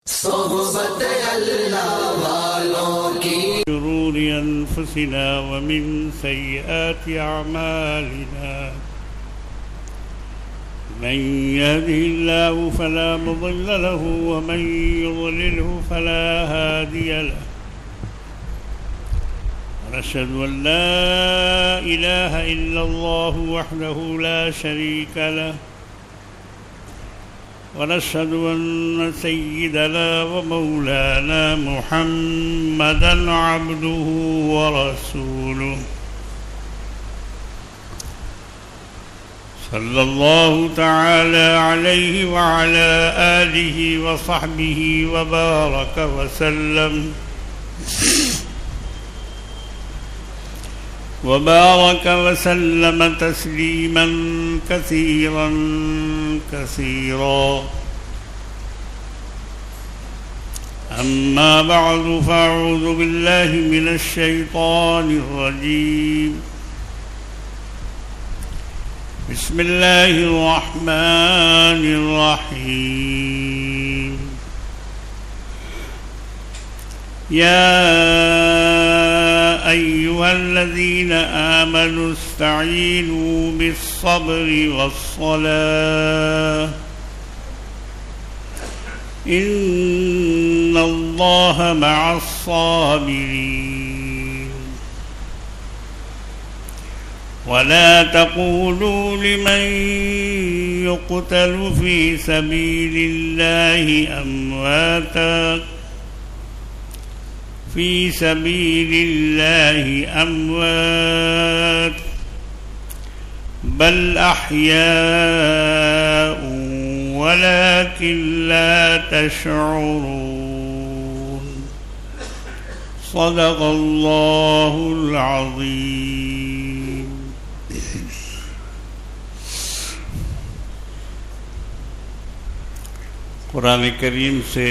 صحبت اللہ والوں کی شرور أنفسنا ومن سيئات أعمالنا من يهده الله فلا مضل له ومن يضلله فلا هادي له ونشهد أن لا إله إلا الله وحده لا شريك له ونشهد أن سيدنا ومولانا محمدا عبده ورسوله صلى الله تعالى عليه وعلى آله وصحبه وبارك وسلم تسليما كثيرا كثيرا. أما بعد فأعوذ بالله من الشيطان الرجيم. بسم الله الرحمن الرحيم. يا أيها الذين آمنوا استعينوا بالصبر والصلاة إن الله مع الصابرين. ولا تقولوا لمن يقتل في سبيل الله أموات بل أحياء ولكن لا تشعرون. صدق الله العظيم. قرآن کریم سے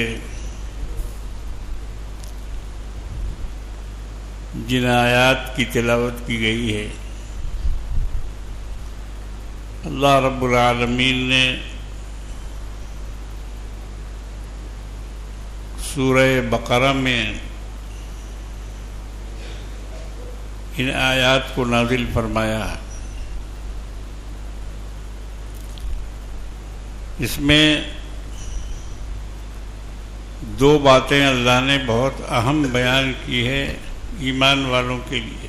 جن آیات کی تلاوت کی گئی ہے، اللہ رب العالمین نے سورہ بقرہ میں ان آیات کو نازل فرمایا ہے. اس میں دو باتیں اللہ نے بہت اہم بیان کی ہے ایمان والوں کے لیے.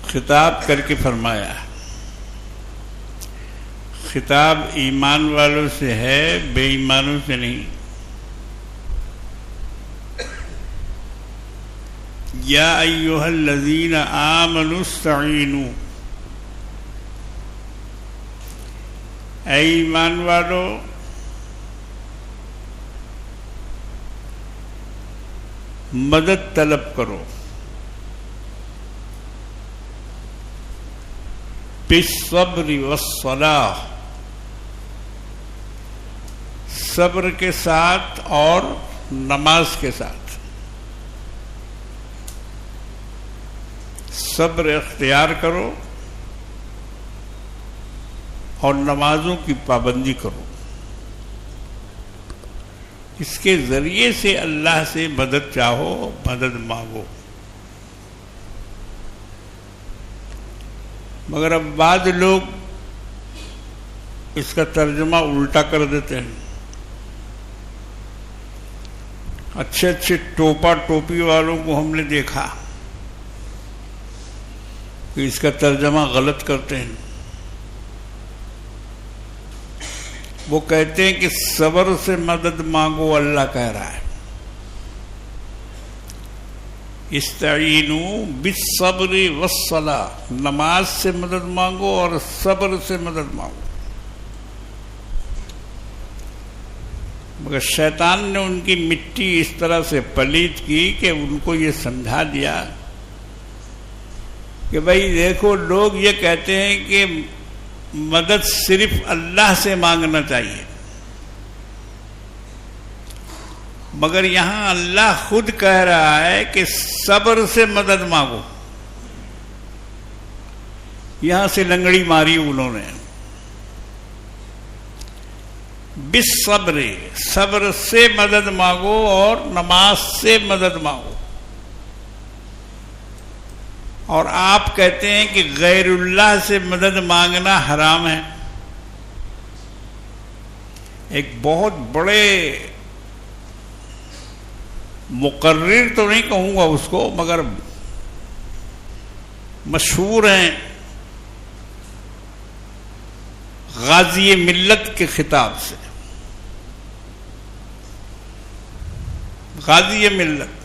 خطاب کر کے فرمایا، خطاب ایمان والوں سے ہے، بے ایمانوں سے نہیں. یا ایھا الذین آمنوا استعینوا، اے ایمان والو مدد طلب کرو. بالصبر والصلاۃ، صبر کے ساتھ اور نماز کے ساتھ. صبر اختیار کرو اور نمازوں کی پابندی کرو. اس کے ذریعے سے اللہ سے مدد چاہو، مدد مانگو. مگر اب بعض لوگ اس کا ترجمہ الٹا کر دیتے ہیں. اچھے اچھے ٹوپا ٹوپی والوں کو ہم نے دیکھا کہ اس کا ترجمہ غلط کرتے ہیں. وہ کہتے ہیں کہ صبر سے مدد مانگو، اللہ کہہ رہا ہے استعینوا بالصبر والصلاۃ، نماز سے مدد مانگو اور صبر سے مدد مانگو. مگر شیطان نے ان کی مٹی اس طرح سے پلید کی کہ ان کو یہ سمجھا دیا کہ بھائی دیکھو، لوگ یہ کہتے ہیں کہ مدد صرف اللہ سے مانگنا چاہیے، مگر یہاں اللہ خود کہہ رہا ہے کہ صبر سے مدد مانگو. یہاں سے لنگڑی ماری انہوں نے. بالصبر، صبر سے مدد مانگو اور نماز سے مدد مانگو. اور آپ کہتے ہیں کہ غیر اللہ سے مدد مانگنا حرام ہے. ایک بہت بڑے مقرر تو نہیں کہوں گا اس کو، مگر مشہور ہیں غازی ملت کے خطاب سے. غازی ملت،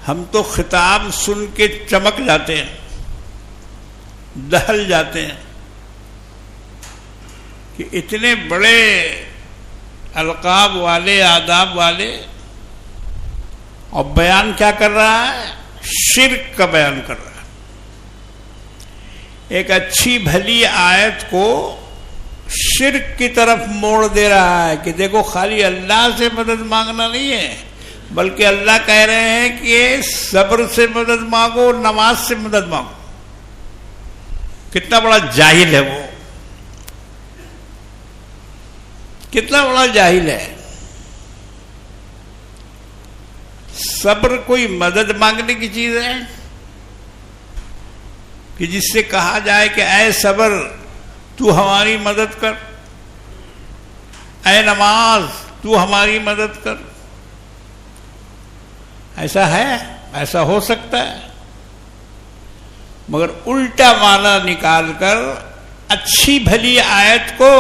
ہم تو خطاب سن کے چمک جاتے ہیں، دہل جاتے ہیں کہ اتنے بڑے القاب والے، آداب والے، اور بیان کیا کر رہا ہے؟ شرک کا بیان کر رہا ہے. ایک اچھی بھلی آیت کو شرک کی طرف موڑ دے رہا ہے کہ دیکھو خالی اللہ سے مدد مانگنا نہیں ہے، بلکہ اللہ کہہ رہے ہیں کہ صبر سے مدد مانگو، نماز سے مدد مانگو. کتنا بڑا جاہل ہے وہ، کتنا بڑا جاہل ہے. صبر کوئی مدد مانگنے کی چیز ہے کہ جس سے کہا جائے کہ اے صبر تو ہماری مدد کر، اے نماز تو ہماری مدد کر؟ ایسا ہے؟ ایسا ہو سکتا ہے؟ مگر الٹا معنی نکال کر اچھی بھلی آیت کو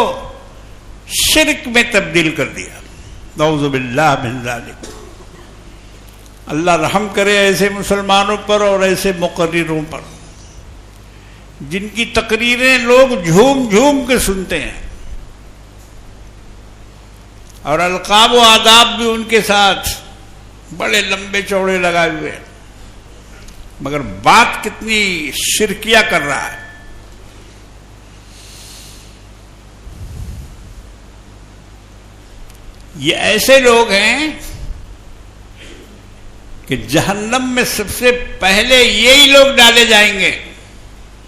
شرک میں تبدیل کر دیا. نعوذ باللہ من ذالک. اللہ رحم کرے ایسے مسلمانوں پر اور ایسے مقرروں پر جن کی تقریریں لوگ جھوم جھوم کے سنتے ہیں، اور القاب و آداب بھی ان کے ساتھ بڑے لمبے چوڑے لگائے ہوئے ہیں، مگر بات کتنی شرکیہ کر رہا ہے. یہ ایسے لوگ ہیں کہ جہنم میں سب سے پہلے یہی لوگ ڈالے جائیں گے.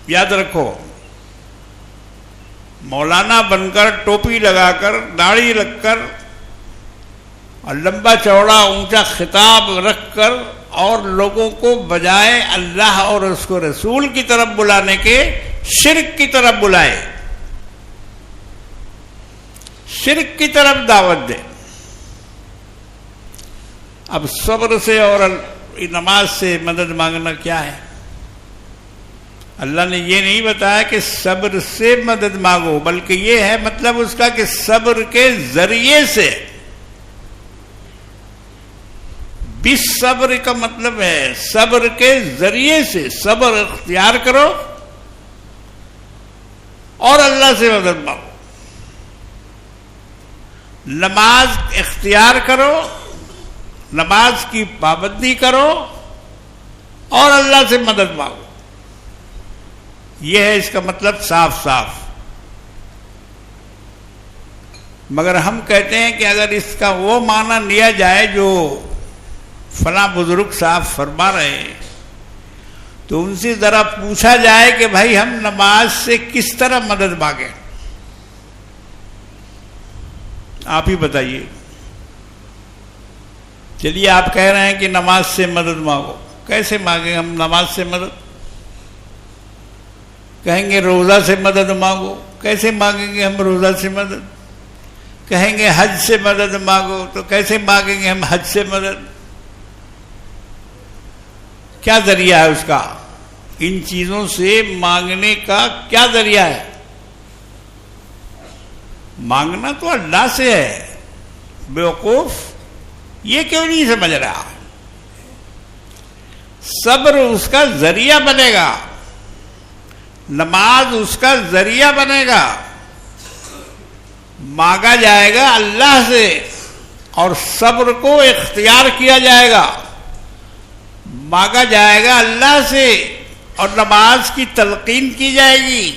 یاد رکھو، مولانا بن کر، ٹوپی لگا کر، داڑھی رکھ کر اور لمبا چوڑا اونچا خطاب رکھ کر اور لوگوں کو بجائے اللہ اور اس کو رسول کی طرف بلانے کے شرک کی طرف بلائے، شرک کی طرف دعوت دے. اب صبر سے اور نماز سے مدد مانگنا کیا ہے؟ اللہ نے یہ نہیں بتایا کہ صبر سے مدد مانگو، بلکہ یہ ہے مطلب اس کا کہ صبر کے ذریعے سے. بالصبر کا مطلب ہے صبر کے ذریعے سے. صبر اختیار کرو اور اللہ سے مدد مانگو. نماز اختیار کرو، نماز کی پابندی کرو اور اللہ سے مدد مانگو. یہ ہے اس کا مطلب صاف صاف. مگر ہم کہتے ہیں کہ اگر اس کا وہ معنی لیا جائے جو فلاں بزرگ صاحب فرما رہے ہیں، تو ان سے ذرا پوچھا جائے کہ بھائی ہم نماز سے کس طرح مدد مانگیں؟ آپ ہی بتائیے. چلیے آپ کہہ رہے ہیں کہ نماز سے مدد مانگو، کیسے مانگیں ہم نماز سے مدد؟ کہیں گے روزہ سے مدد مانگو، کیسے مانگیں گے ہم روزہ سے مدد؟ کہیں گے حج سے مدد مانگو، تو کیسے مانگیں گے ہم حج سے مدد؟ کیا ذریعہ ہے اس کا؟ ان چیزوں سے مانگنے کا کیا ذریعہ ہے؟ مانگنا تو اللہ سے ہے. بیوقوف یہ کیوں نہیں سمجھ رہا؟ صبر اس کا ذریعہ بنے گا، نماز اس کا ذریعہ بنے گا. مانگا جائے گا اللہ سے اور صبر کو اختیار کیا جائے گا. مانگا جائے گا اللہ سے اور نماز کی تلقین کی جائے گی،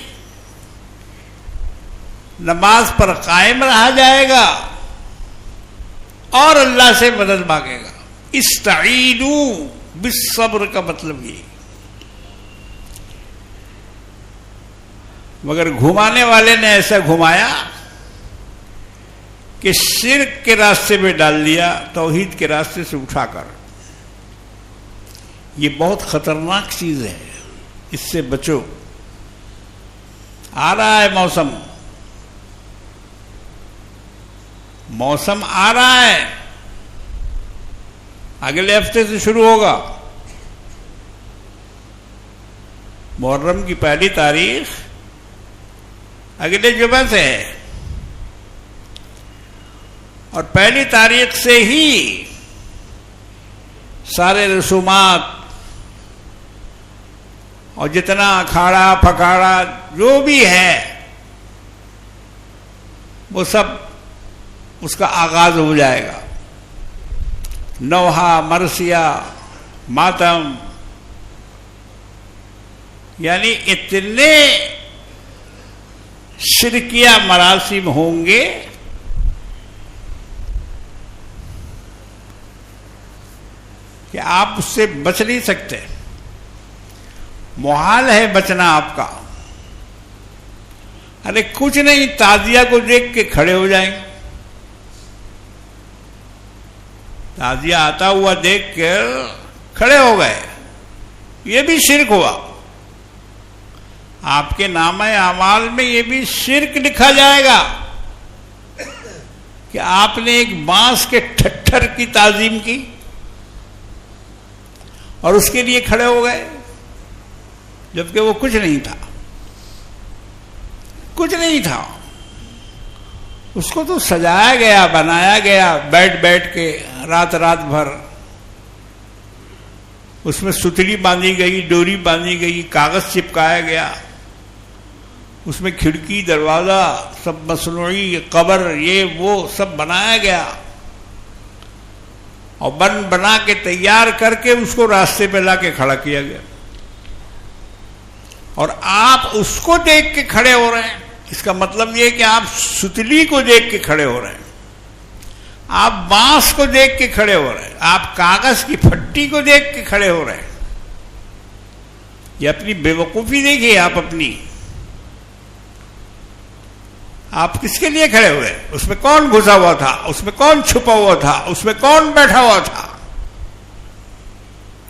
نماز پر قائم رہا جائے گا اور اللہ سے مدد مانگے گا. استعینوا بالصبر کا مطلب یہ. مگر گھمانے والے نے ایسا گھمایا کہ شرک کے راستے میں ڈال دیا، توحید کے راستے سے اٹھا کر. یہ بہت خطرناک چیز ہے، اس سے بچو. آ رہا ہے موسم آ رہا ہے، اگلے ہفتے سے شروع ہوگا. محرم کی پہلی تاریخ اگلے جمعہ سے ہے، اور پہلی تاریخ سے ہی سارے رسومات اور جتنا اکھاڑا پھکاڑا جو بھی ہے وہ سب اس کا آغاز ہو جائے گا. نوحہ، مرثیہ، ماتم، یعنی اتنے شرکیہ مراسم ہوں گے کہ آپ اس سے بچ نہیں سکتے. محال ہے بچنا آپ کا. ارے کچھ نہیں، تعزیہ کو دیکھ کے کھڑے ہو جائیں گے. تعزیہ آتا ہوا دیکھ کر کھڑے ہو گئے، یہ بھی شرک ہوا. آپ کے نامہ اعمال میں یہ بھی شرک لکھا جائے گا کہ آپ نے ایک بانس کے ٹھٹھر کی تعظیم کی اور اس کے لیے کھڑے ہو گئے، جبکہ وہ کچھ نہیں تھا. کچھ نہیں تھا. اس کو تو سجایا گیا، بنایا گیا، بیٹھ کے رات بھر اس میں ستلی باندھی گئی، ڈوری باندھی گئی، کاغذ چپکایا گیا، اس میں کھڑکی، دروازہ سب مصنوعی، قبر، یہ وہ سب بنایا گیا، اور بنا کے تیار کر کے اس کو راستے پہ لا کے کھڑا کیا گیا. اور آپ اس کو دیکھ کے کھڑے ہو رہے ہیں. اس کا مطلب یہ کہ آپ ستلی کو دیکھ کے کھڑے ہو رہے ہیں، آپ بانس کو دیکھ کے کھڑے ہو رہے ہیں، آپ کاغذ کی پھٹی کو دیکھ کے کھڑے ہو رہے ہیں. یہ اپنی بے وقوفی دیکھیے. آپ کس کے لیے کھڑے ہوئے؟ اس میں کون گھسا ہوا تھا؟ اس میں کون چھپا ہوا تھا؟ اس میں کون بیٹھا ہوا تھا؟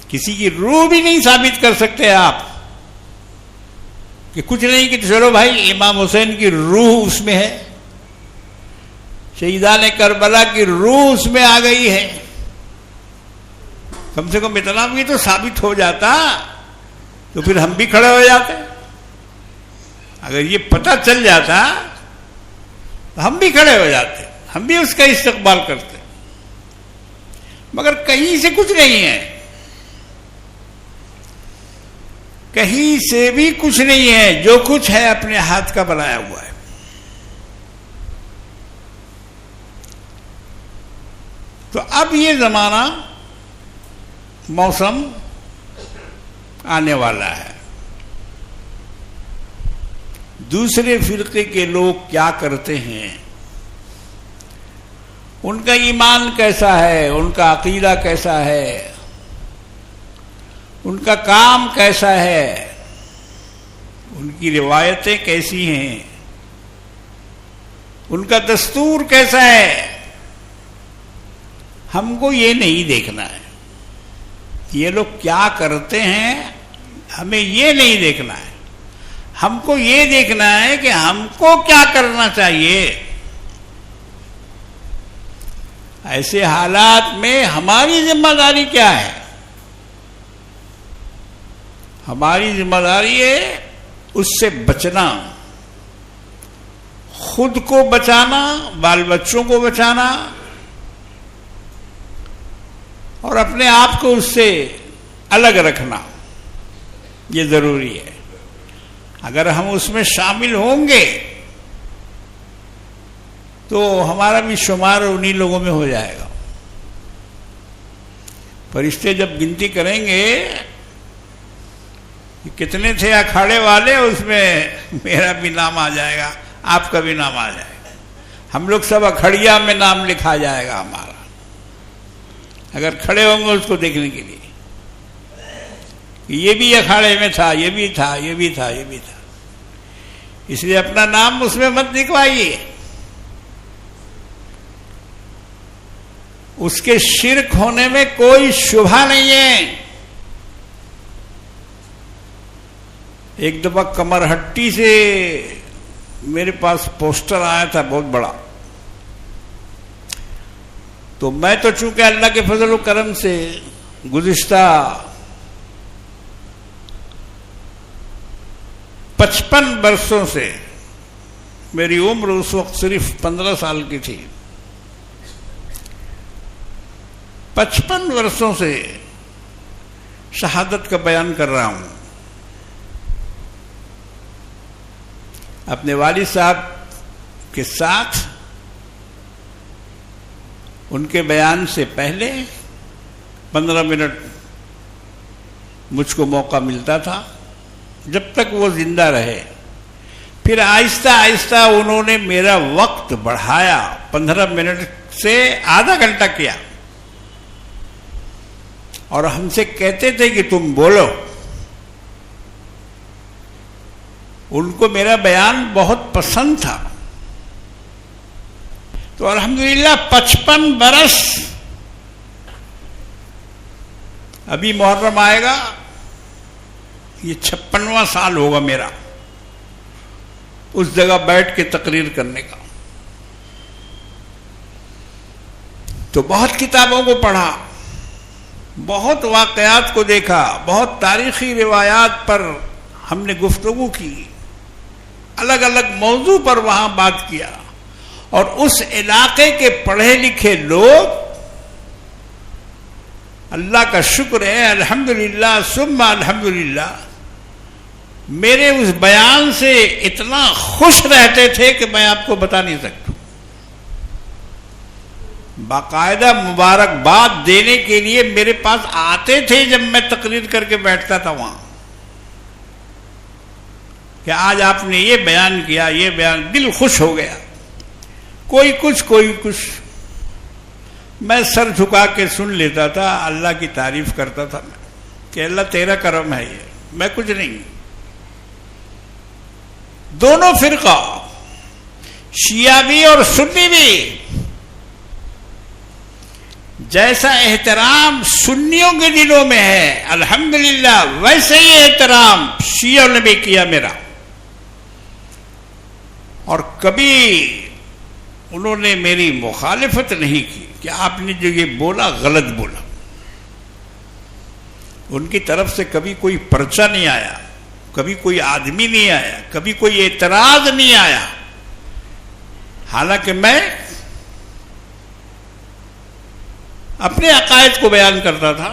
کسی کی روح بھی نہیں ثابت کر سکتے آپ کہ کچھ نہیں، کہ چلو بھائی امام حسین کی روح اس میں ہے، شہیدان کربلا کی روح اس میں آ گئی ہے. کم سے کم اتنا بھی تو ثابت ہو جاتا، تو پھر ہم بھی کھڑے ہو جاتے. اگر یہ پتہ چل جاتا تو ہم بھی کھڑے ہو جاتے، ہم بھی اس کا استقبال کرتے. مگر کہیں سے کچھ نہیں ہے، کہیں سے بھی کچھ نہیں ہے. جو کچھ ہے اپنے ہاتھ کا بنایا ہوا ہے. تو اب یہ زمانہ، موسم آنے والا ہے. دوسرے فرقے کے لوگ کیا کرتے ہیں، ان کا ایمان کیسا ہے، ان کا عقیدہ کیسا ہے، ان کا کام کیسا ہے، ان کی روایتیں کیسی ہیں، ان کا دستور کیسا ہے، ہم کو یہ نہیں دیکھنا ہے. یہ لوگ کیا کرتے ہیں ہمیں یہ نہیں دیکھنا ہے. ہم کو یہ دیکھنا ہے کہ ہم کو کیا کرنا چاہیے. ایسے حالات میں ہماری ذمہ داری کیا ہے؟ ہماری ذمہ داری ہے اس سے بچنا، خود کو بچانا، بال بچوں کو بچانا، اور اپنے آپ کو اس سے الگ رکھنا. یہ ضروری ہے. اگر ہم اس میں شامل ہوں گے تو ہمارا بھی شمار انہی لوگوں میں ہو جائے گا. فرشتے جب گنتی کریں گے کہ کتنے تھے اکھاڑے والے، اس میں میرا بھی نام آ جائے گا، آپ کا بھی نام آ جائے گا. ہم لوگ سب اکھڑیا میں نام لکھا جائے گا ہمارا، اگر کھڑے ہوں گے اس کو دیکھنے کے لیے. یہ بھی اکھاڑے میں تھا، یہ بھی تھا، یہ بھی تھا، یہ بھی تھا. اس لیے اپنا نام اس میں مت لکھوائیے. اس کے شرک ہونے میں کوئی شبہ نہیں ہے. ایک دفعہ کمر ہٹی سے میرے پاس پوسٹر آیا تھا بہت بڑا، تو میں تو چونکہ اللہ کے فضل و کرم سے گزشتہ 55 برسوں سے، میری عمر اس وقت صرف 15 سال کی تھی، 55 برسوں سے شہادت کا بیان کر رہا ہوں. اپنے والد صاحب کے ساتھ ان کے بیان سے پہلے 15 منٹ مجھ کو موقع ملتا تھا جب تک وہ زندہ رہے. پھر آہستہ آہستہ انہوں نے میرا وقت بڑھایا، 15 منٹ سے آدھا گھنٹہ کیا، اور ہم سے کہتے تھے کہ تم بولو. ان کو میرا بیان بہت پسند تھا. تو الحمدللہ 55 برس، ابھی محرم آئے گا، یہ 56واں سال ہوگا میرا اس جگہ بیٹھ کے تقریر کرنے کا. تو بہت کتابوں کو پڑھا، بہت واقعات کو دیکھا، بہت تاریخی روایات پر ہم نے گفتگو کی، الگ الگ موضوع پر وہاں بات کیا. اور اس علاقے کے پڑھے لکھے لوگ، اللہ کا شکر ہے الحمدللہ ثم الحمدللہ، میرے اس بیان سے اتنا خوش رہتے تھے کہ میں آپ کو بتا نہیں سکتا. باقاعدہ مبارکباد دینے کے لیے میرے پاس آتے تھے جب میں تقریر کر کے بیٹھتا تھا وہاں، کہ آج آپ نے یہ بیان کیا، یہ بیان، دل خوش ہو گیا. کوئی کچھ میں سر جھکا کے سن لیتا تھا. اللہ کی تعریف کرتا تھا میں کہ اللہ تیرا کرم ہے، یہ میں کچھ نہیں. دونوں فرقہ، شیعہ بھی اور سنی بھی، جیسا احترام سنیوں کے دلوں میں ہے الحمدللہ، ویسے ہی احترام شیعوں نے بھی کیا میرا. اور کبھی انہوں نے میری مخالفت نہیں کی کہ آپ نے جو یہ بولا غلط بولا. ان کی طرف سے کبھی کوئی پرچہ نہیں آیا، کبھی کوئی آدمی نہیں آیا، کبھی کوئی اعتراض نہیں آیا. حالانکہ میں اپنے عقائد کو بیان کرتا تھا.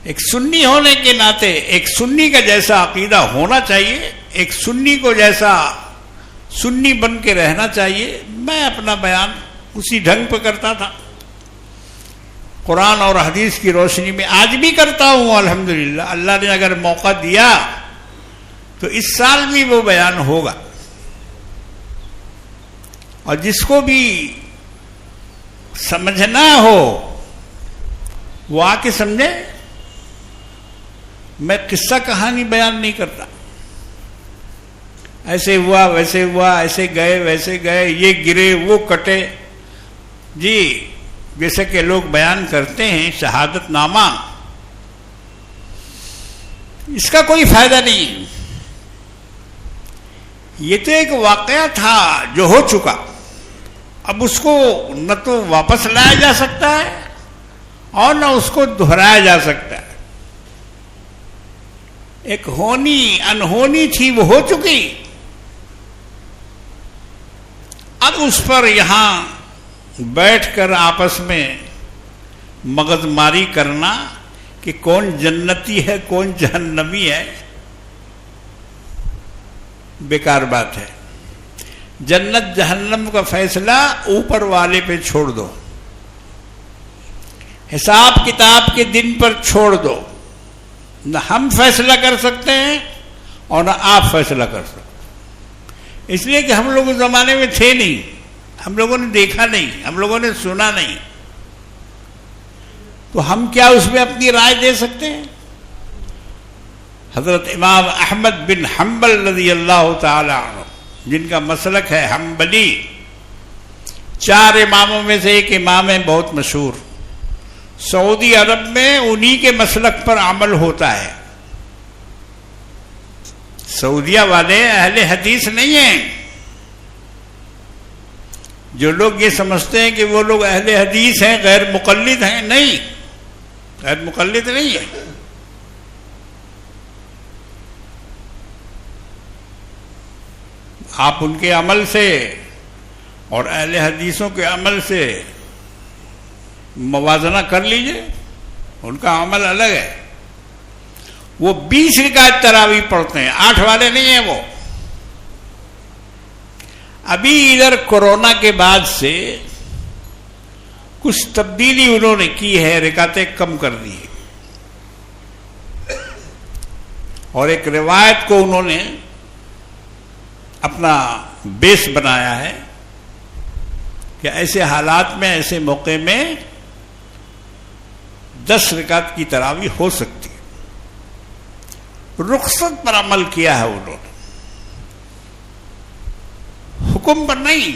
ایک سنی ہونے کے ناطے ایک سنی کا جیسا عقیدہ ہونا چاہیے، ایک سنی کو جیسا سنی بن کے رہنا چاہیے، میں اپنا بیان اسی ڈھنگ پہ کرتا تھا. قرآن اور حدیث کی روشنی میں آج بھی کرتا ہوں الحمدللہ. اللہ نے اگر موقع دیا تو اس سال بھی وہ بیان ہوگا. اور جس کو بھی سمجھنا ہو وہ آ کے سمجھے. میں قصہ کہانی بیان نہیں کرتا، ایسے ہوا ویسے ہوا، ایسے گئے ویسے گئے، یہ گرے وہ کٹے. جی جیسے کہ لوگ بیان کرتے ہیں شہادت نامہ، اس کا کوئی فائدہ نہیں. یہ تو ایک واقعہ تھا جو ہو چکا، اب اس کو نہ تو واپس لایا جا سکتا ہے اور نہ اس کو دہرایا جا سکتا ہے. ایک ہونی انہونی تھی، وہ ہو چکی. اب اس پر یہاں بیٹھ کر آپس میں مغز ماری کرنا کہ کون جنتی ہے کون جہنمی ہے، بیکار بات ہے. جنت جہنم کا فیصلہ اوپر والے پہ چھوڑ دو، حساب کتاب کے دن پر چھوڑ دو. نہ ہم فیصلہ کر سکتے ہیں اور نہ آپ فیصلہ کر سکتے، اس لیے کہ ہم لوگ اس زمانے میں تھے نہیں، ہم لوگوں نے دیکھا نہیں، ہم لوگوں نے سنا نہیں، تو ہم کیا اس میں اپنی رائے دے سکتے ہیں. حضرت امام احمد بن حنبل رضی اللہ تعالی عنہ، جن کا مسلک ہے حنبلی، 4 اماموں میں سے ایک امام ہے بہت مشہور، سعودی عرب میں انہی کے مسلک پر عمل ہوتا ہے۔ سعودیہ والے اہل حدیث نہیں ہیں۔ جو لوگ یہ سمجھتے ہیں کہ وہ لوگ اہل حدیث ہیں، غیر مقلد ہیں، نہیں، غیر مقلد نہیں ہے۔ آپ ان کے عمل سے اور اہل حدیثوں کے عمل سے موازنہ کر لیجئے، ان کا عمل الگ ہے۔ وہ 20 رکعت تراویح پڑھتے ہیں، 8 والے نہیں ہیں وہ۔ ابھی ادھر کورونا کے بعد سے کچھ تبدیلی انہوں نے کی ہے، رکعتیں کم کر دی ہے، اور ایک روایت کو انہوں نے اپنا بیس بنایا ہے کہ ایسے حالات میں، ایسے موقع میں 10 رکعت کی تراویح ہو سکتی ہے۔ رخصت پر عمل کیا ہے انہوں نے، حکم پر نہیں،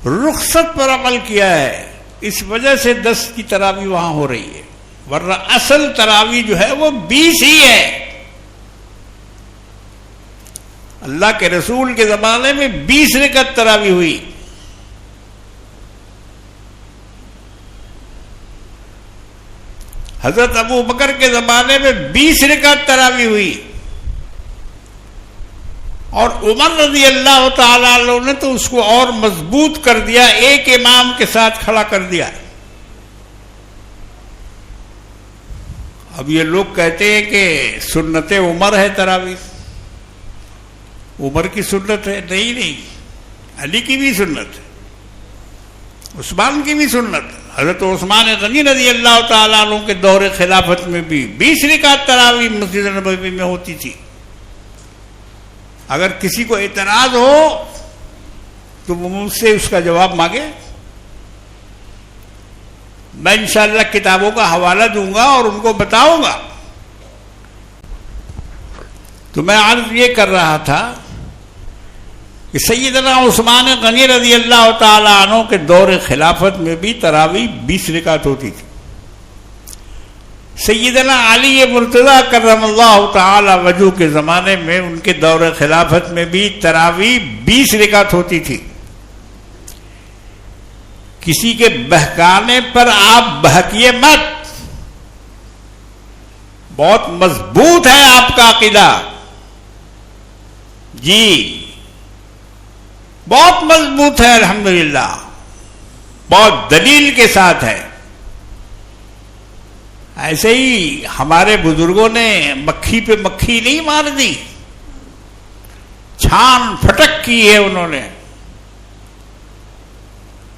رخصت پر عمل کیا ہے، اس وجہ سے 10 کی تراویح وہاں ہو رہی ہے، ورنہ اصل تراویح جو ہے وہ 20 ہی ہے۔ اللہ کے رسول کے زمانے میں 20 رکعت تراویح ہوئی۔ حضرت ابو بکر کے زمانے میں 20 رکعت تراویح ہوئی، اور عمر رضی اللہ تعالیٰ عنہ نے تو اس کو اور مضبوط کر دیا، ایک امام کے ساتھ کھڑا کر دیا۔ اب یہ لوگ کہتے ہیں کہ سنت عمر ہے تراویح، عمر کی سنت ہے، نہیں، علی کی بھی سنت ہے، عثمان کی بھی سنت ہے۔ حضرت عثمان غنی رضی اللہ تعالیٰ عنہ کے دور خلافت میں بھی 20 رکعت تراویح مسجد نبوی میں ہوتی تھی۔ اگر کسی کو اعتراض ہو تو وہ مجھ سے اس کا جواب مانگے، میں انشاءاللہ کتابوں کا حوالہ دوں گا اور ان کو بتاؤں گا۔ تو میں عرض یہ کر رہا تھا کہ سیدنا عثمان غنی رضی اللہ تعالی عنہ کے دور خلافت میں بھی تراویح 20 رکعت ہوتی تھی۔ سیدنا علی مرتضیٰ کرم اللہ تعالی وجہ کے زمانے میں ان کے دور خلافت میں بھی تراویح 20 رکعت ہوتی تھی۔ کسی کے بہکانے پر آپ بہکیے مت، بہت مضبوط ہے آپ کا عقیدہ، جی بہت مضبوط ہے، الحمدللہ بہت دلیل کے ساتھ ہے۔ ایسے ہی ہمارے بزرگوں نے مکھی پہ مکھی نہیں مار دی، چھان پھٹک کی ہے انہوں نے،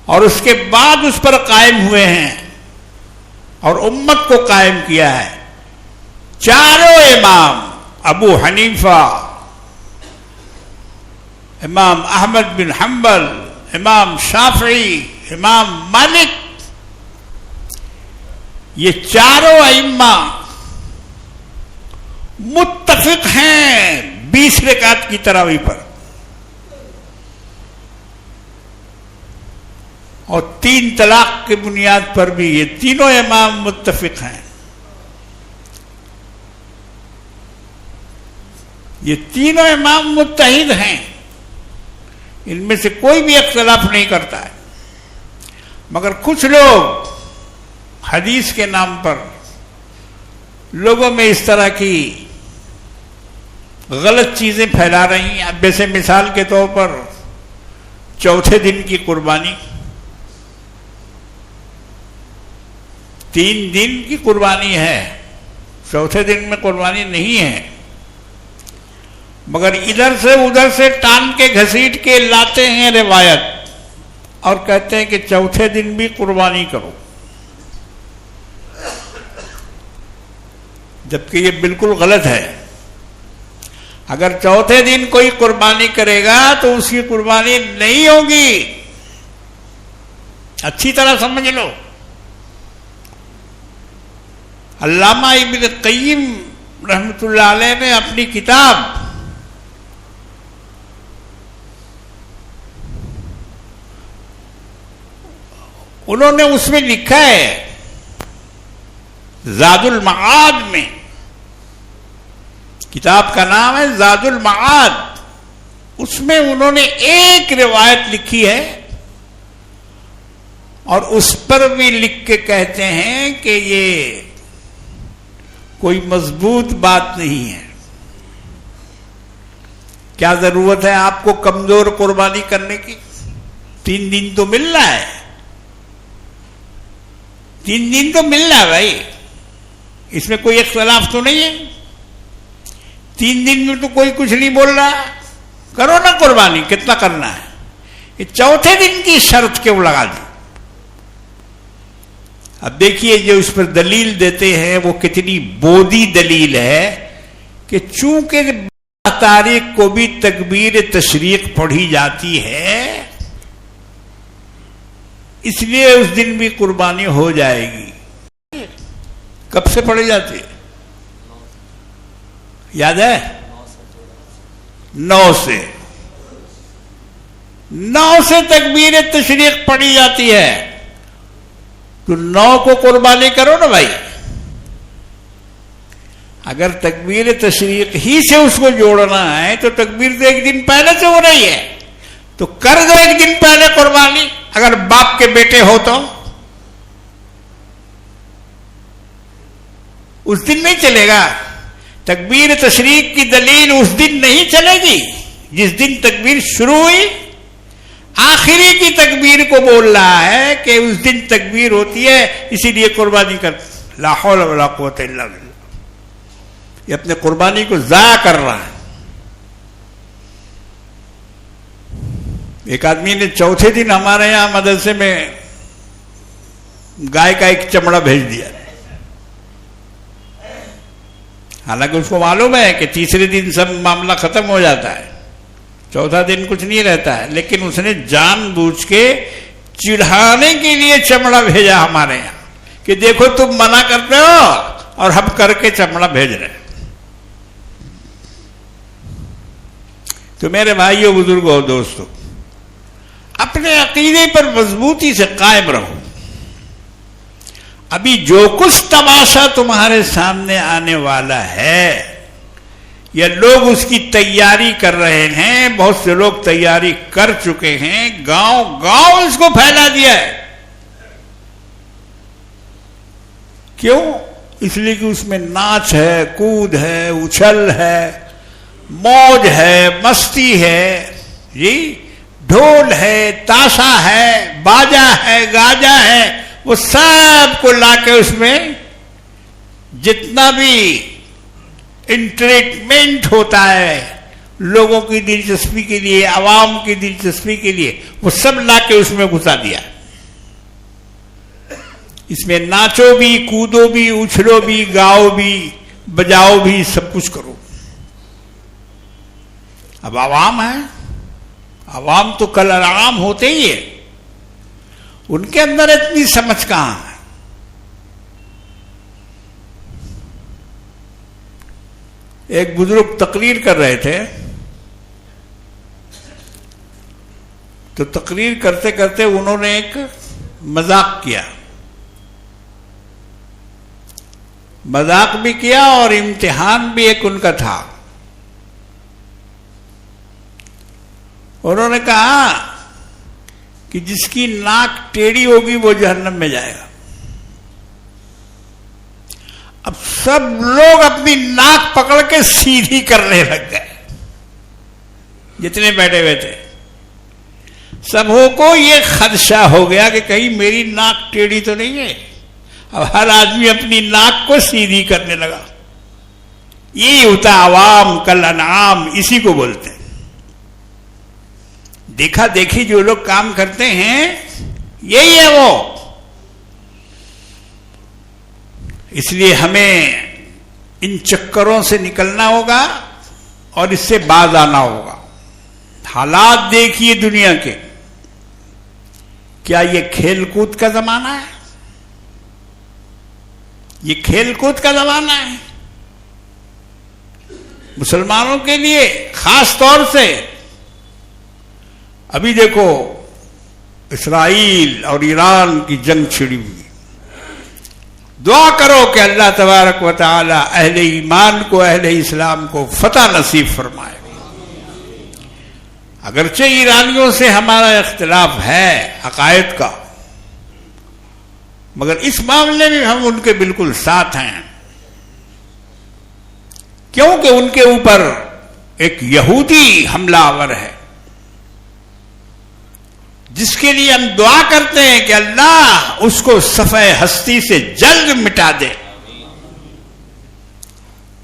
اور اس کے بعد اس پر قائم ہوئے ہیں اور امت کو قائم کیا ہے۔ چاروں امام، ابو حنیفہ، امام احمد بن حنبل، امام شافعی، امام مالک، یہ چاروں ائمہ متفق ہیں 20 رکعت کی تراویح پر، اور 3 طلاق کی بنیاد پر بھی یہ تینوں امام متفق ہیں۔ یہ تینوں امام متحد ہیں، ان میں سے کوئی بھی اختلاف نہیں کرتا ہے، مگر کچھ لوگ حدیث کے نام پر لوگوں میں اس طرح کی غلط چیزیں پھیلا رہی ہیں۔ اب جیسے مثال کے طور پر چوتھے دن کی قربانی، 3 دن کی قربانی ہے، چوتھے دن میں قربانی نہیں ہے، مگر ادھر سے ادھر سے ٹان کے گھسیٹ کے لاتے ہیں روایت اور کہتے ہیں کہ چوتھے دن بھی قربانی کرو، جبکہ یہ بالکل غلط ہے۔ اگر چوتھے دن کوئی قربانی کرے گا تو اس کی قربانی نہیں ہوگی، اچھی طرح سمجھ لو۔ علامہ ابن قیم رحمۃ اللہ علیہ نے اپنی کتاب انہوں نے اس میں لکھا ہے زاد المعاد میں، کتاب کا نام ہے زاد المعاد، اس میں انہوں نے ایک روایت لکھی ہے اور اس پر بھی لکھ کے کہتے ہیں کہ یہ کوئی مضبوط بات نہیں ہے. کیا ضرورت ہے آپ کو کمزور قربانی کرنے کی؟ 3 دن تو مل رہا ہے، 3 دن تو مل رہا ہے بھائی، اس میں کوئی اختلاف تو نہیں ہے. 3 دن میں تو کوئی کچھ نہیں بول رہا، کرو نا قربانی، کتنا کرنا ہے. یہ چوتھے دن کی شرط کیوں لگا دی؟ اب دیکھیے جو اس پر دلیل دیتے ہیں وہ کتنی بودی دلیل ہے کہ چونکہ تاریخ کو بھی تکبیر تشریق پڑھی جاتی ہے اس لیے اس دن بھی قربانی ہو جائے گی. کب سے پڑھی جاتی ہے یاد ہے؟ 9 سے تکبیر تشریق پڑھی جاتی ہے، تو 9 کو قربانی کرو نا بھائی. اگر تکبیر تشریق ہی سے اس کو جوڑنا ہے تو تکبیر تو 1 دن پہلے سے ہو رہی ہے، تو کر دو 1 دن پہلے قربانی. اگر باپ کے بیٹے ہو تو اس دن نہیں چلے گا. تکبیر تشریق کی دلیل اس دن نہیں چلے گی جس دن تکبیر شروع ہوئی. آخری کی تکبیر کو بول رہا ہے کہ اس دن تکبیر ہوتی ہے اسی لیے قربانی کر. لا حول ولا قوت الا باللہ. یہ اپنے قربانی کو ضائع کر رہا ہے. ایک آدمی نے چوتھے دن ہمارے یہاں مدرسے میں گائے کا ایک چمڑا بھیج دیا، حالانکہ اس کو معلوم ہے کہ تیسرے دن سب معاملہ ختم ہو جاتا ہے، چوتھا دن کچھ نہیں رہتا ہے، لیکن اس نے جان بوجھ کے چڑھانے کے لیے چمڑا بھیجا ہمارے یہاں کہ دیکھو تم منع کرتے ہو اور ہم کر کے چمڑا بھیج رہے ہیں. تو میرے بھائیوں، بزرگوں، دوستوں، اپنے عقیدے پر مضبوطی سے قائم رہو. ابھی جو کچھ تماشا تمہارے سامنے آنے والا ہے یا لوگ اس کی تیاری کر رہے ہیں، بہت سے لوگ تیاری کر چکے ہیں، گاؤں گاؤں اس کو پھیلا دیا ہے. کیوں؟ اس لیے کہ اس میں ناچ ہے، کود ہے، اچھل ہے، موج ہے، مستی ہے، جی ڈھول ہے، تاشا ہے، باجا ہے، گاجا ہے، وہ سب کو لا کے اس میں جتنا بھی انٹرٹینمنٹ ہوتا ہے لوگوں کی دلچسپی کے لیے، عوام کی دلچسپی کے لیے، وہ سب لا کے اس میں گھسا دیا. اس میں ناچو بھی، کودو بھی، اچھلو بھی، گاؤ بھی، بجاؤ بھی، سب کچھ کرو. اب عوام ہے، عوام تو کل انعام ہوتے ہی ہے، ان کے اندر اتنی سمجھ کہاں ہے. ایک بزرگ تقریر کر رہے تھے تو تقریر کرتے کرتے انہوں نے ایک مذاق کیا، مذاق بھی کیا اور امتحان بھی ایک ان کا تھا. انہوں نے کہا کہ جس کی ناک ٹیڑھی ہوگی وہ جہنم میں جائے گا. اب سب لوگ اپنی ناک پکڑ کے سیدھی کرنے لگ گئے، جتنے بیٹھے ہوئے تھے. سبوں کو یہ خدشہ ہو گیا کہ کہیں میری ناک ٹیڑھی تو نہیں ہے. اب ہر آدمی اپنی ناک کو سیدھی کرنے لگا. یہی ہوتا عوام کل انعام، اسی کو بولتے ہیں. دیکھا دیکھی جو لوگ کام کرتے ہیں یہی ہے وہ. اس لیے ہمیں ان چکروں سے نکلنا ہوگا اور اس سے باز آنا ہوگا. حالات دیکھیے دنیا کے، کیا یہ کھیل کود کا زمانہ ہے؟ یہ کھیل کود کا زمانہ ہے مسلمانوں کے لیے خاص طور سے. ابھی دیکھو اسرائیل اور ایران کی جنگ چھڑی ہوئی. دعا کرو کہ اللہ تبارک و تعالی اہل ایمان کو، اہل اسلام کو فتح نصیب فرمائے. اگرچہ ایرانیوں سے ہمارا اختلاف ہے عقائد کا، مگر اس معاملے میں ہم ان کے بالکل ساتھ ہیں، کیونکہ ان کے اوپر ایک یہودی حملہ آور ہے جس کے لیے ہم دعا کرتے ہیں کہ اللہ اس کو صفحہ ہستی سے جلد مٹا دے،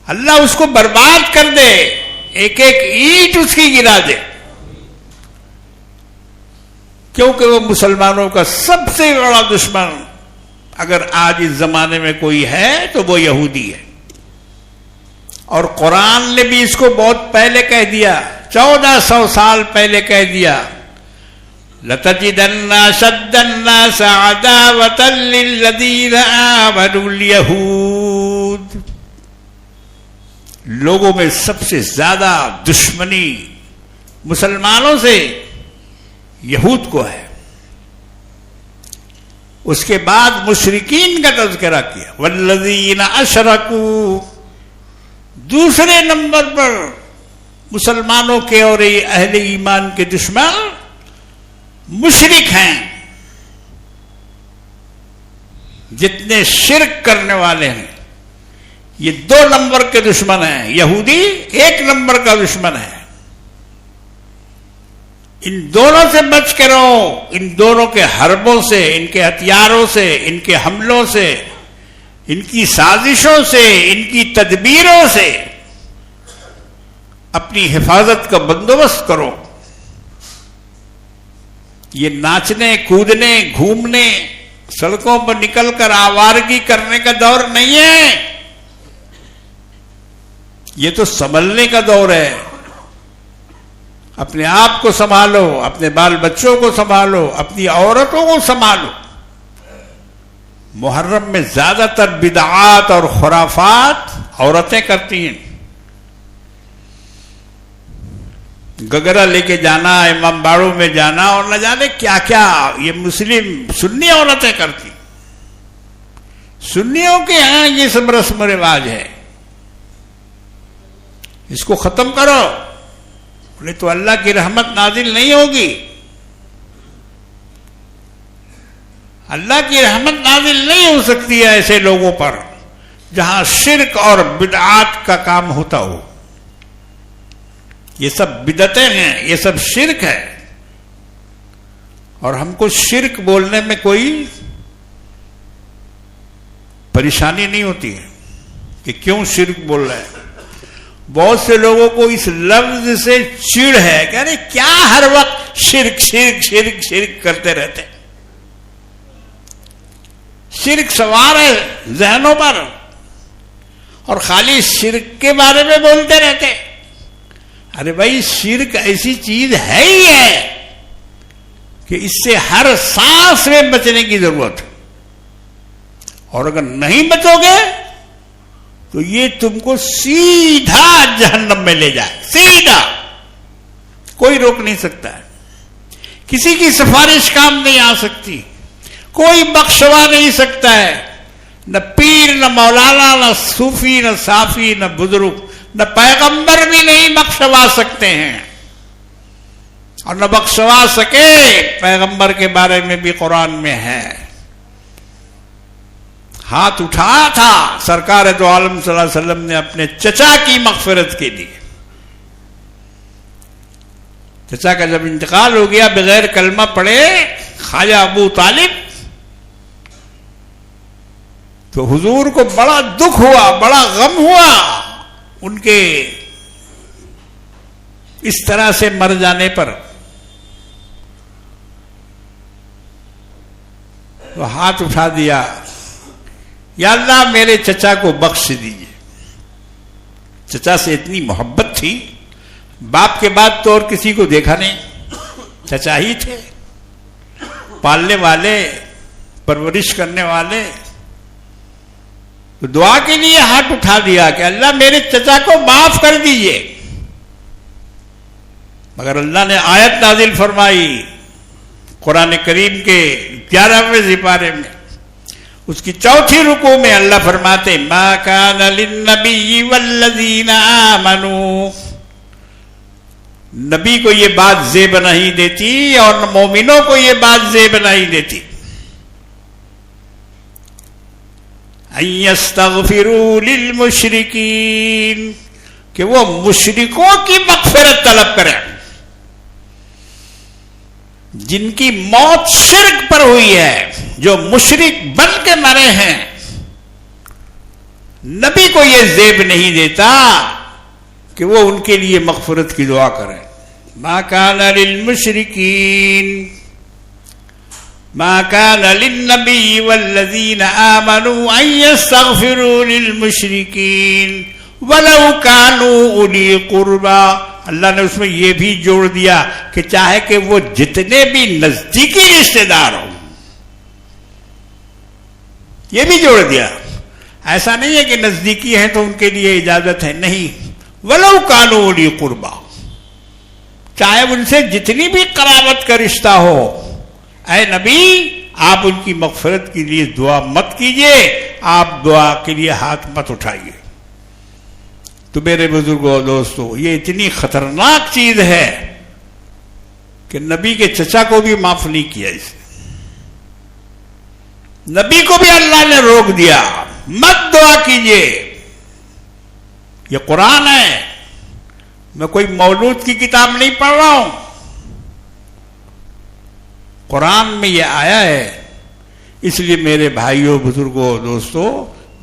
اللہ اس کو برباد کر دے، ایک ایک اینٹ اس کی گرا دے، کیونکہ وہ مسلمانوں کا سب سے بڑا دشمن اگر آج اس زمانے میں کوئی ہے تو وہ یہودی ہے. اور قرآن نے بھی اس کو بہت پہلے کہہ دیا، 1400 سال پہلے کہہ دیا، لَتَجِدَنَّ أَشَدَّ النَّاسَ عَدَاوَةً لِلَّذِينَ آمَنُوا الْيَهُودَ. لوگوں میں سب سے زیادہ دشمنی مسلمانوں سے یہود کو ہے. اس کے بعد مشرکین کا تذکرہ کیا، وَالَّذِينَ أَشْرَكُوا. دوسرے نمبر پر مسلمانوں کے اور اہل ایمان کے دشمن مشرک ہیں. جتنے شرک کرنے والے ہیں یہ 2 نمبر کے دشمن ہیں، یہودی 1 نمبر کا دشمن ہے. ان دونوں سے بچ کے رہو، ان دونوں کے حربوں سے، ان کے ہتھیاروں سے، ان کے حملوں سے، ان کی سازشوں سے، ان کی تدبیروں سے اپنی حفاظت کا بندوبست کرو. یہ ناچنے، کودنے، گھومنے، سڑکوں پر نکل کر آوارگی کرنے کا دور نہیں ہے، یہ تو سنبھلنے کا دور ہے. اپنے آپ کو سنبھالو، اپنے بال بچوں کو سنبھالو، اپنی عورتوں کو سنبھالو. محرم میں زیادہ تر بدعات اور خرافات عورتیں کرتی ہیں. گگرا لے کے جانا، امام باڑوں میں جانا، اور نہ جانے کیا کیا یہ مسلم سنی عورتیں کرتی. سنیوں کے ہاں یہ سب رسم و رواج ہے، اس کو ختم کرو، نہیں تو اللہ کی رحمت نازل نہیں ہوگی. اللہ کی رحمت نازل نہیں ہو سکتی ہے ایسے لوگوں پر جہاں شرک اور بدعات کا کام ہوتا ہو. یہ سب بدعتیں ہیں، یہ سب شرک ہے. اور ہم کو شرک بولنے میں کوئی پریشانی نہیں ہوتی ہے کہ کیوں شرک بول رہے ہیں. بہت سے لوگوں کو اس لفظ سے چڑ ہے کہ ارے کیا ہر وقت شرک شرک شرک شرک کرتے رہتے. شرک سوار ہے ذہنوں پر اور خالی شرک کے بارے میں بولتے رہتے. ارے بھائی شرک ایسی چیز ہے ہی ہے کہ اس سے ہر سانس میں بچنے کی ضرورت ہے، اور اگر نہیں بچو گے تو یہ تم کو سیدھا جہنم میں لے جائے. سیدھا، کوئی روک نہیں سکتا ہے، کسی کی سفارش کام نہیں آ سکتی، کوئی بخشوا نہیں سکتا ہے. نہ پیر، نہ مولانا، نہ صوفی، نہ صافی، نہ بزرگ، نہ پیغمبر بھی نہیں بخشوا سکتے ہیں. اور نہ بخشوا سکے پیغمبر کے بارے میں بھی قرآن میں ہے. ہاتھ اٹھایا تھا سرکار دو عالم صلی اللہ علیہ وسلم نے اپنے چچا کی مغفرت کے لیے. چچا کا جب انتقال ہو گیا بغیر کلمہ پڑھے خواجہ ابو طالب، تو حضور کو بڑا دکھ ہوا، بڑا غم ہوا ان کے اس طرح سے مر جانے پر. تو ہاتھ اٹھا دیا، یا اللہ میرے چچا کو بخش دیجیے. چچا سے اتنی محبت تھی، باپ کے بعد تو اور کسی کو دیکھا نہیں، چچا ہی تھے، پالنے والے، پرورش کرنے والے. تو دعا کے لیے ہاتھ اٹھا دیا کہ اللہ میرے چچا کو معاف کر دیجیے. مگر اللہ نے آیت نازل فرمائی، قرآن کریم کے 11ویں سپارے میں اس کی چوتھی رکوع میں اللہ فرماتے ما کان للنبی والذین آمنوا، نبی کو یہ بات زیب نہیں دیتی اور مومنوں کو یہ بات زیب نہیں دیتی ان یستغفروا للمشرکین، کہ وہ مشرکوں کی مغفرت طلب کریں جن کی موت شرک پر ہوئی ہے، جو مشرک بن کے مرے ہیں. نبی کو یہ زیب نہیں دیتا کہ وہ ان کے لیے مغفرت کی دعا کریں. ما کان للمشرکین ما کان للنبی والذین آمنوا ان یستغفروا للمشرکین ولو کانوا اولی قربا. اللہ نے اس میں یہ بھی جوڑ دیا کہ چاہے کہ وہ جتنے بھی نزدیکی رشتہ دار ہوں، یہ بھی جوڑ دیا. ایسا نہیں ہے کہ نزدیکی ہیں تو ان کے لیے اجازت ہے، نہیں، ولو کانوا اولی قربا، چاہے ان سے جتنی بھی قرابت کا رشتہ ہو. اے نبی آپ ان کی مغفرت کے لیے دعا مت کیجیے، آپ دعا کے لیے ہاتھ مت اٹھائیے. تو میرے بزرگوں دوستو، یہ اتنی خطرناک چیز ہے کہ نبی کے چچا کو بھی معاف نہیں کیا اسے، نبی کو بھی اللہ نے روک دیا، مت دعا کیجیے. یہ قرآن ہے، میں کوئی مولود کی کتاب نہیں پڑھ رہا ہوں، قرآن میں یہ آیا ہے. اس لیے میرے بھائیوں بزرگوں دوستو،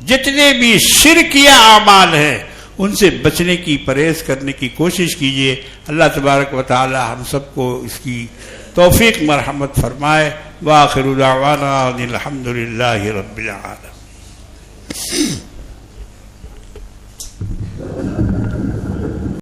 جتنے بھی شرکیہ اعمال ہیں ان سے بچنے کی، پرہیز کرنے کی کوشش کیجیے. اللہ تبارک و تعالی ہم سب کو اس کی توفیق مرحمت فرمائے. وآخر دعوانا الحمد للہ رب العالمین.